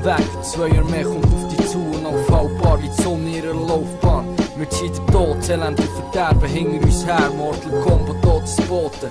weg, 2 Jahre mehr kommt auf dich zu und aufhaltbar wie die Sonne in ihrer Laufbahn. Wir ziehen den Tod, Elend und Verderben hinter uns her, Mortal Kombat, Todesboten.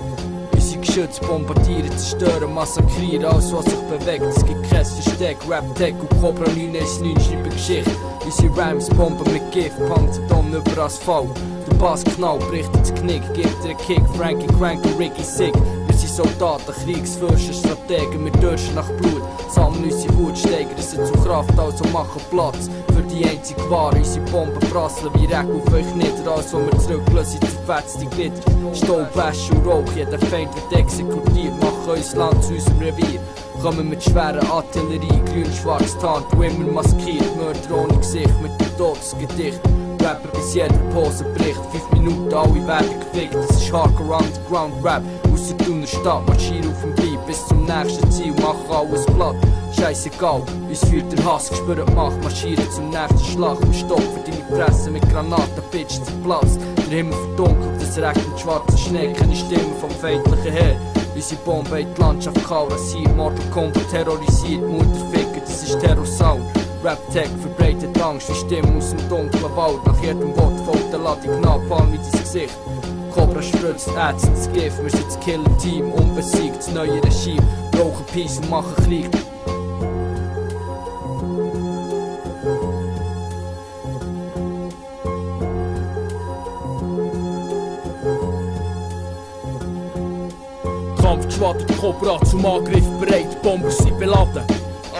Unsere Geschütze bombardieren, zerstören, massakrieren, alles was sich bewegt. Es gibt kein Versteck, Rap-Tech und Cobra 919 schreiben Geschichte. Unsere Rhymes bomben mit Gift, Panzertonnen über Asphalt. Der Bass knallt, bricht ins Knick, gibt dir einen Kick, Frankie Crank und Ricky Sick. Wir sind Soldaten, Kriegsfürsten, Strategen, wir dürsten nach Blut. Sammeln unsere Wut, steigern sie zu Kraft, also machen Platz für die einzige Ware. Unsere Bomben prasseln wie Reck auf euch nieder, als wo wir zurücklassen, zerfetzte Glitter. Staub, Wäsche und Rauch, jeder Feind wird exekutiert, machen unser Land zu unserem Revier. Kommen mit schwerer Artillerie, grün-schwarz tarnt, immer maskiert, Mörder ohne Gesicht mit dem Todesgedicht. Rapper bis jeder Pose bricht, 5 Minuten, alle werden gefickt. Das ist Hardcore Underground Rap, aus der Thuner Stadt, marschieren auf dem Beat bis zum nächsten Ziel, machen alles platt. Scheissegal, uns führt der Hass, gespürt Macht, marschieren zum nächsten Schlag. Wir stopfen deine Fresse mit Granaten, Bitch zerplatzt. Der Himmel verdunkelt, es regnet schwarzer Schnee, keine Stimme vom feindlichen Heer. Unsere Bombe in die Landschaft kahl rasiert, Mortal Kombat terrorisiert, Mutterficker, das ist Terror-Sound. Rap-Tech verbreitet Angst, wie Stimmen aus dem dunklen Wald. Nach jedem Wort folgt der Ladung Napalm in dein Gesicht. Cobra spritzt Ärzte das Gift, wir sind das Killer-Team, unbesiegt, das neue Regime. Brauchen Peace und machen Krieg. Kampfgeschwader Cobra zum Angriff bereit, Bomber sind beladen.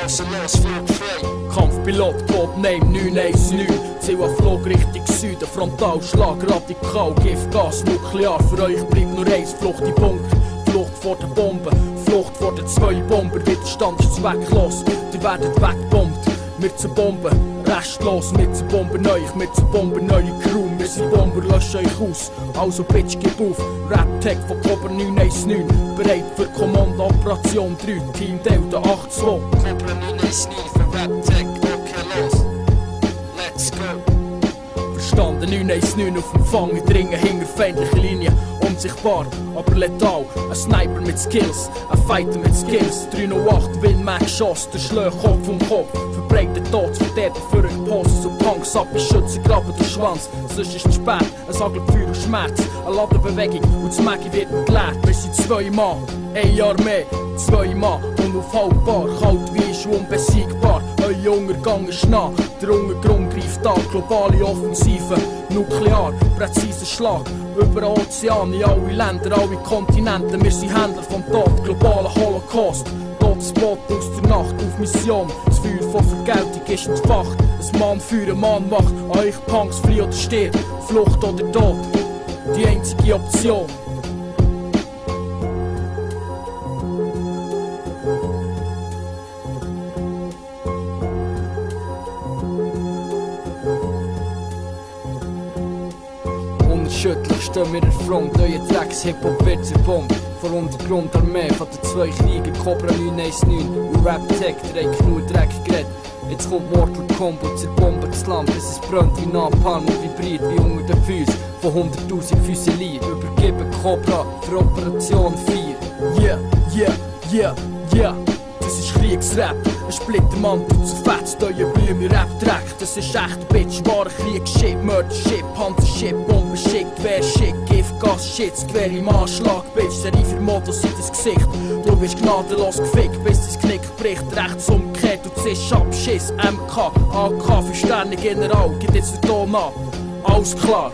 Also los, flog frei. Kampfpilot, Codename 919. Ziel an Flug Richtung Süden, Frontalschlag, radikal, Giftgas, nuklear. Für euch bleibt nur eins, Flucht in Bunker, Flucht vor den Bomben, Flucht vor den 2 Bomber, Widerstand ist zwecklos. Die werden weggebombt, wir zerbomben, restlos, wir zerbomben euch, wir zerbomben neue Crew, wir sind Bomber, löschen euch aus. Also Bitch, gib auf, Rap-Tech von Cobra 919, bereit für Kommando Operation 3, Team Delta 82. Cobra 919 für Rap-Tech, okay los, let's go. Verstanden, 919 auf Empfang, dringen hinter feindliche Linien, unsichtbar, aber letal. Ein Sniper mit Skills, ein Fighter mit Skills, 308 Win-Max-Shots, der Schläge Kopf um Kopf. Verbreitet Todsverderber für euch Poses und Punks ab, ich schütze graben den Schwanz. Sonst ist es spät, ein Sagelfeuer und Schmerz, eine Ladenbewegung und das Maggi wird entleert. Wir sind 2 Mann, ein Jahr mehr, 2 Mann, unaufhaltbar, kalt wie ist unbesiegbar. Euer Untergang ist nah, der Untergrund greift an, globale Offensive, nuklear, präziser Schlag. Über Ozeane, alle Länder, alle Kontinente, wir sind Händler vom Tod, globaler Holocaust. Todesboot aus der Nacht auf Mission, das Feuer von Vergeltung ist entfacht. Ein Mann für einen Mann macht, an euch Punks, flieh oder stirb, Flucht oder Tod, die einzige Option. Unerschütterlich stehen wir in der Front, euer Drecks-Hip-Hop wird zerbombt. Vor Untergrundarmee von den 2 Kriegen, Cobra 919 und Rap-Tech, 3 genug Dreck geredet. Jetzt kommt Mortal Kombat, zerbombt das Land, bis es brennt wie Napalm und vibriert wie unter den Füßen von 100.000 Füsilier. Übergeben Cobra für Operation 4. Yeah, yeah, yeah, yeah. Das ist Kriegsrap, ein Splittermantel zerfetzt euer Blume Rap-Dreck. Das ist echt Bitch, wahre Krieg-Shit, Murder-Shit, Panzer-Shit, Bomben-Shit, Gewehr-Shit, Giftgas-Shit, das Gewehr im Anschlag, Bitch, Serie für Modus in dein Gesicht. Du bist gnadenlos gefickt, bis dein Knick bricht, rechts umgekehrt und ziehst ab, Schiss, MK, AK, für Sterne General, gibt jetzt den Ton ab, alles klar.